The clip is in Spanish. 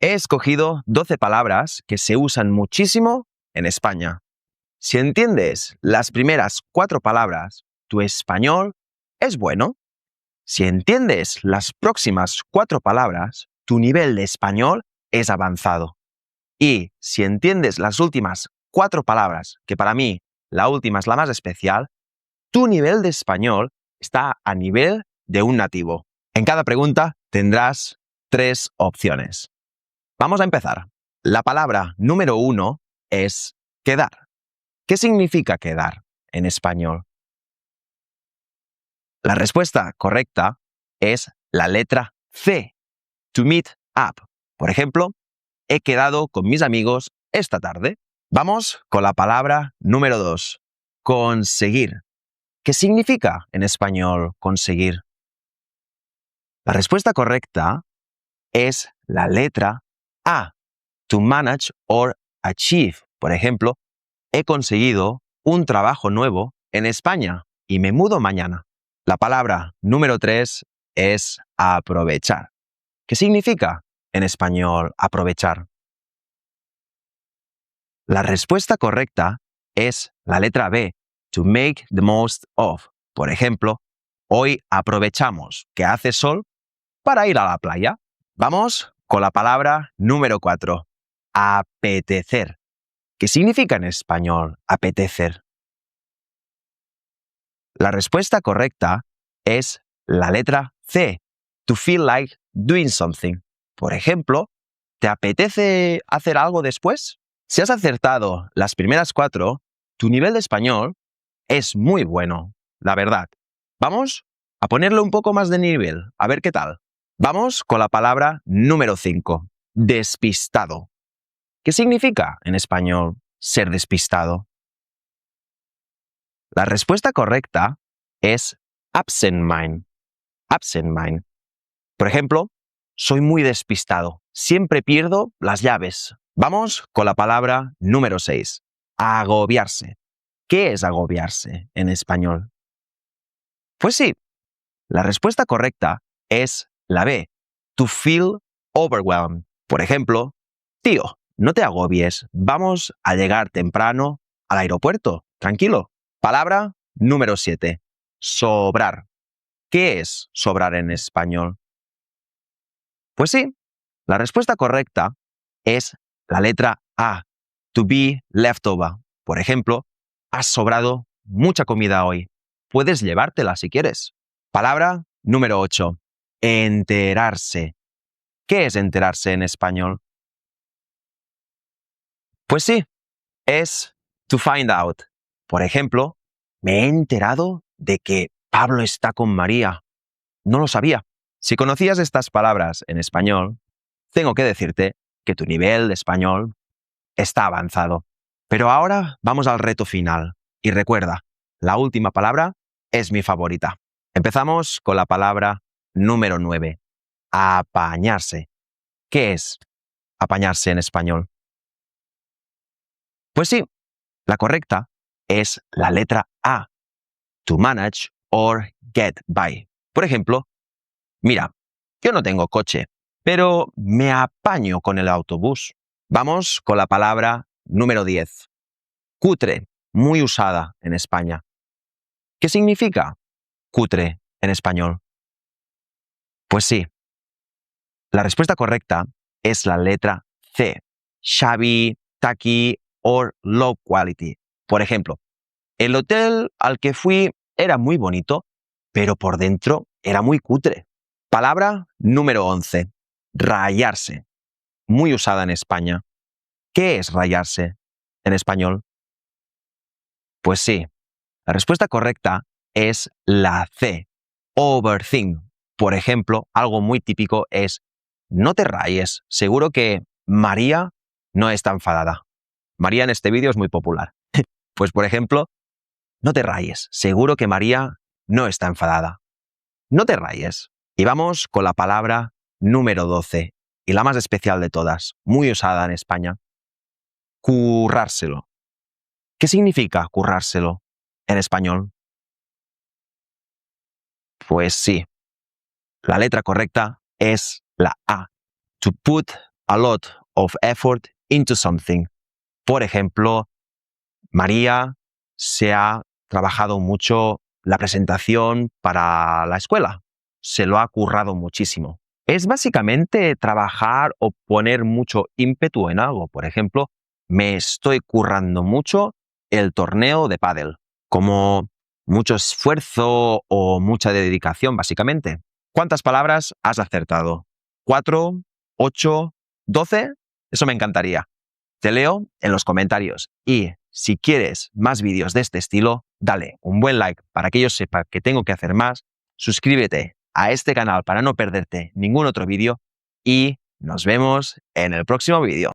He escogido 12 palabras que se usan muchísimo en España. Si entiendes las primeras 4 palabras, tu español es bueno. Si entiendes las próximas 4 palabras, tu nivel de español es avanzado. Y si entiendes las últimas 4 palabras, que para mí la última es la más especial, tu nivel de español está a nivel de un nativo. En cada pregunta tendrás 3 opciones. Vamos a empezar. La palabra número 1 es quedar. ¿Qué significa quedar en español? La respuesta correcta es la letra C. To meet up. Por ejemplo, he quedado con mis amigos esta tarde. Vamos con la palabra número 2. Conseguir. ¿Qué significa en español conseguir? La respuesta correcta es la letra A. To manage or achieve. Por ejemplo, he conseguido un trabajo nuevo en España y me mudo mañana. La palabra número 3 es aprovechar. ¿Qué significa en español aprovechar? La respuesta correcta es la letra B. To make the most of. Por ejemplo, hoy aprovechamos que hace sol para ir a la playa. Vamos con la palabra número 4. Apetecer. ¿Qué significa en español apetecer? La respuesta correcta es la letra C. To feel like doing something. Por ejemplo, ¿te apetece hacer algo después? Si has acertado las primeras 4, tu nivel de español es muy bueno, la verdad. Vamos a ponerle un poco más de nivel, a ver qué tal. Vamos con la palabra número 5. Despistado. ¿Qué significa en español ser despistado? La respuesta correcta es absent mind. Absent mind. Por ejemplo, soy muy despistado. Siempre pierdo las llaves. Vamos con la palabra número 6. Agobiarse. ¿Qué es agobiarse en español? Pues sí, la respuesta correcta es la B. To feel overwhelmed. Por ejemplo, tío, no te agobies. Vamos a llegar temprano al aeropuerto. Tranquilo. Palabra número 7. Sobrar. ¿Qué es sobrar en español? Pues sí, la respuesta correcta es la letra A. To be leftover. Por ejemplo, has sobrado mucha comida hoy. Puedes llevártela si quieres. Palabra número 8. Enterarse. ¿Qué es enterarse en español? Pues sí, es to find out. Por ejemplo, me he enterado de que Pablo está con María. No lo sabía. Si conocías estas palabras en español, tengo que decirte que tu nivel de español está avanzado. Pero ahora vamos al reto final. Y recuerda, la última palabra es mi favorita. Empezamos con la palabra número 9. Apañarse. ¿Qué es apañarse en español? Pues sí, la correcta es la letra A. To manage or get by. Por ejemplo, mira, yo no tengo coche, pero me apaño con el autobús. Vamos con la palabra número 10. Cutre, muy usada en España. ¿Qué significa cutre en español? Pues sí, la respuesta correcta es la letra C. Shabby, tacky or low quality. Por ejemplo, el hotel al que fui era muy bonito, pero por dentro era muy cutre. Palabra número 11. Rayarse. Muy usada en España. ¿Qué es rayarse en español? Pues sí, la respuesta correcta es la C. Overthink. Por ejemplo, algo muy típico es no te rayes. Seguro que María no está enfadada. María en este vídeo es muy popular. Pues por ejemplo, no te rayes. Seguro que María no está enfadada. No te rayes. Y vamos con la palabra número 12, y la más especial de todas, muy usada en España. Currárselo. ¿Qué significa currárselo en español? Pues sí, la letra correcta es la A. To put a lot of effort into something. Por ejemplo, María se ha trabajado mucho la presentación para la escuela. Se lo ha currado muchísimo. Es básicamente trabajar o poner mucho ímpetu en algo. Por ejemplo, me estoy currando mucho el torneo de pádel. Como mucho esfuerzo o mucha dedicación, básicamente. ¿Cuántas palabras has acertado? ¿4? ¿8? ¿12? Eso me encantaría. Te leo en los comentarios y si quieres más vídeos de este estilo, dale un buen like para que yo sepa que tengo que hacer más, suscríbete a este canal para no perderte ningún otro vídeo y nos vemos en el próximo vídeo.